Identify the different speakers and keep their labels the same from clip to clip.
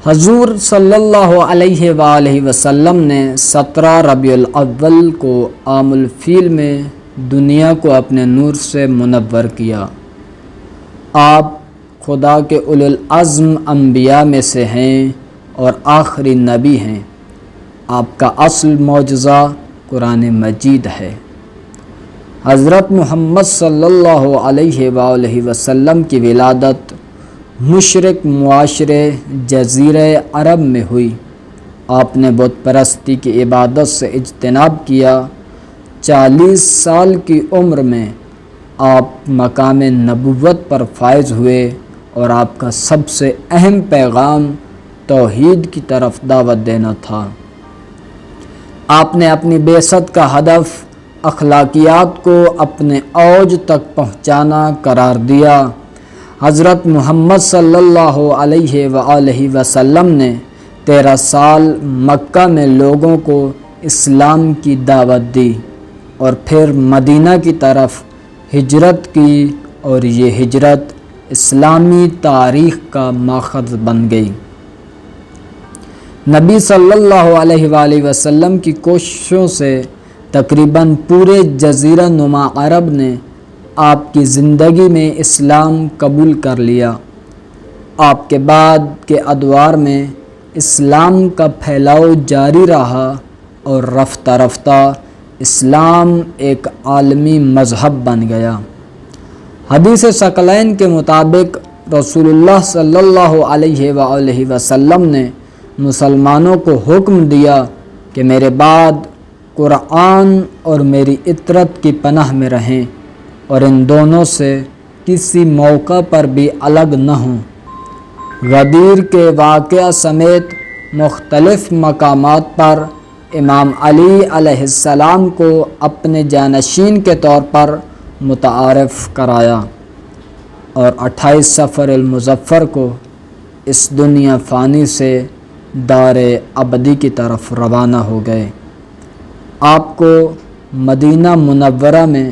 Speaker 1: حضور صلی اللہ علیہ وآلہ وسلم نے 17 ربیع الاول کو عام الفیل میں دنیا کو اپنے نور سے منور کیا۔ آپ خدا کے اولو العزم انبیاء میں سے ہیں اور آخری نبی ہیں۔ آپ کا اصل معجزہ قرآن مجید ہے۔ حضرت محمد صلی اللہ علیہ وآلہ وسلم کی ولادت مشرق معاشرے جزیرہ عرب میں ہوئی۔ آپ نے بت پرستی کی عبادت سے اجتناب کیا۔ 40 سال کی عمر میں آپ مقام نبوت پر فائز ہوئے اور آپ کا سب سے اہم پیغام توحید کی طرف دعوت دینا تھا۔ آپ نے اپنی بعثت کا ہدف اخلاقیات کو اپنے اوج تک پہنچانا قرار دیا۔ حضرت محمد صلی اللہ علیہ وآلہ وسلم نے 13 سال مکہ میں لوگوں کو اسلام کی دعوت دی اور پھر مدینہ کی طرف ہجرت کی، اور یہ ہجرت اسلامی تاریخ کا ماخذ بن گئی۔ نبی صلی اللہ علیہ وآلہ وسلم کی کوششوں سے تقریباً پورے جزیرہ نما عرب نے آپ کی زندگی میں اسلام قبول کر لیا۔ آپ کے بعد کے ادوار میں اسلام کا پھیلاؤ جاری رہا اور رفتہ رفتہ اسلام ایک عالمی مذہب بن گیا۔ حدیث ثقلین کے مطابق رسول اللہ صلی اللہ علیہ وآلہ وسلم نے مسلمانوں کو حکم دیا کہ میرے بعد قرآن اور میری اطرت کی پناہ میں رہیں اور ان دونوں سے کسی موقع پر بھی الگ نہ ہوں۔ غدیر کے واقعہ سمیت مختلف مقامات پر امام علی علیہ السلام کو اپنے جانشین کے طور پر متعارف کرایا اور 28 صفر المظفر کو اس دنیا فانی سے دار ابدی کی طرف روانہ ہو گئے۔ آپ کو مدینہ منورہ میں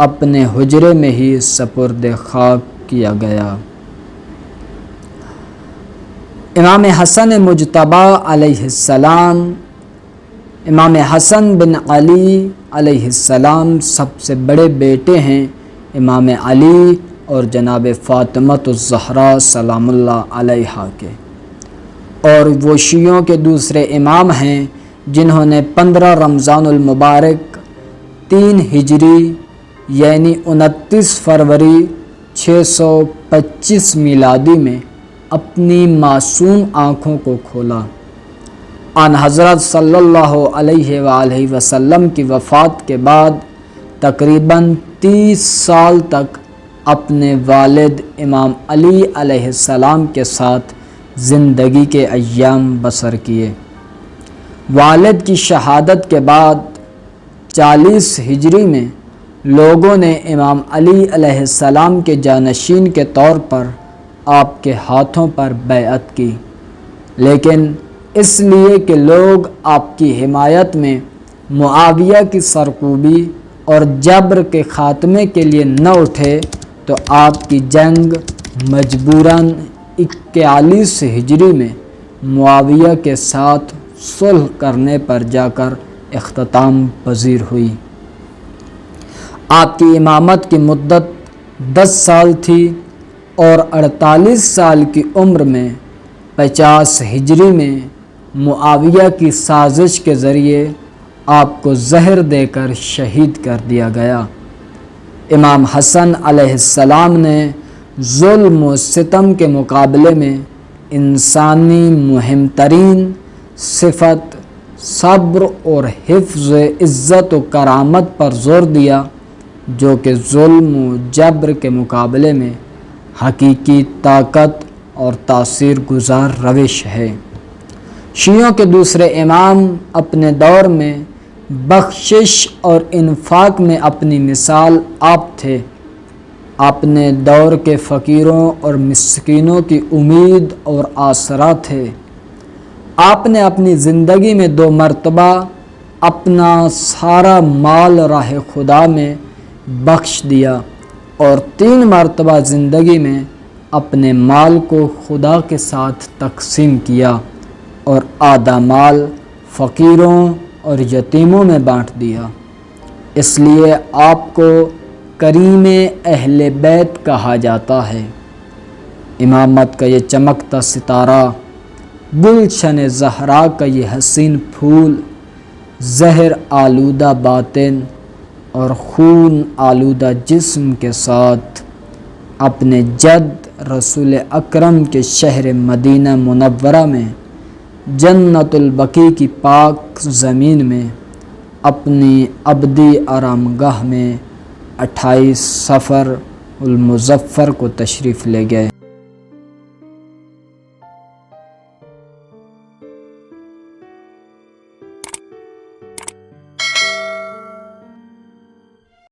Speaker 1: اپنے حجرے میں ہی سپرد خاک کیا گیا۔ امام حسن مجتبی علیہ السلام، امام حسن بن علی علیہ السلام سب سے بڑے بیٹے ہیں امام علی اور جناب فاطمۃ الزہرا سلام اللہ علیہا کے، اور وہ شیعوں کے دوسرے امام ہیں جنہوں نے 15 رمضان المبارک 3 ہجری یعنی 29 فروری 625 میلادی میں اپنی معصوم آنکھوں کو کھولا۔ آن حضرت صلی اللہ علیہ وآلہ وسلم کی وفات کے بعد تقریباً 30 سال تک اپنے والد امام علی علیہ السلام کے ساتھ زندگی کے ایام بسر کیے۔ والد کی شہادت کے بعد 40 ہجری میں لوگوں نے امام علی علیہ السلام کے جانشین کے طور پر آپ کے ہاتھوں پر بیعت کی، لیکن اس لیے کہ لوگ آپ کی حمایت میں معاویہ کی سرکوبی اور جبر کے خاتمے کے لیے نہ اٹھے تو آپ کی جنگ مجبوراً 41 ہجری میں معاویہ کے ساتھ صلح کرنے پر جا کر اختتام پذیر ہوئی۔ آپ کی امامت کی مدت 10 سال تھی اور 48 سال کی عمر میں 50 ہجری میں معاویہ کی سازش کے ذریعے آپ کو زہر دے کر شہید کر دیا گیا۔ امام حسن علیہ السلام نے ظلم و ستم کے مقابلے میں انسانی مہم ترین صفت صبر اور حفظ عزت و کرامت پر زور دیا، جو کہ ظلم و جبر کے مقابلے میں حقیقی طاقت اور تاثیر گزار روش ہے۔ شیعوں کے دوسرے امام اپنے دور میں بخشش اور انفاق میں اپنی مثال آپ تھے۔ اپنے دور کے فقیروں اور مسکینوں کی امید اور آسرا تھے۔ آپ نے اپنی زندگی میں 2 مرتبہ اپنا سارا مال راہ خدا میں بخش دیا اور 3 مرتبہ زندگی میں اپنے مال کو خدا کے ساتھ تقسیم کیا اور آدھا مال فقیروں اور یتیموں میں بانٹ دیا۔ اس لیے آپ کو کریم اہل بیت کہا جاتا ہے۔ امامت کا یہ چمکتا ستارہ، گلشن زہرا کا یہ حسین پھول، زہر آلودہ باطن اور خون آلودہ جسم کے ساتھ اپنے جد رسول اکرم کے شہر مدینہ منورہ میں جنت البقیع کی پاک زمین میں اپنی ابدی آرام گاہ میں 28 صفر المظفر کو تشریف لے گئے۔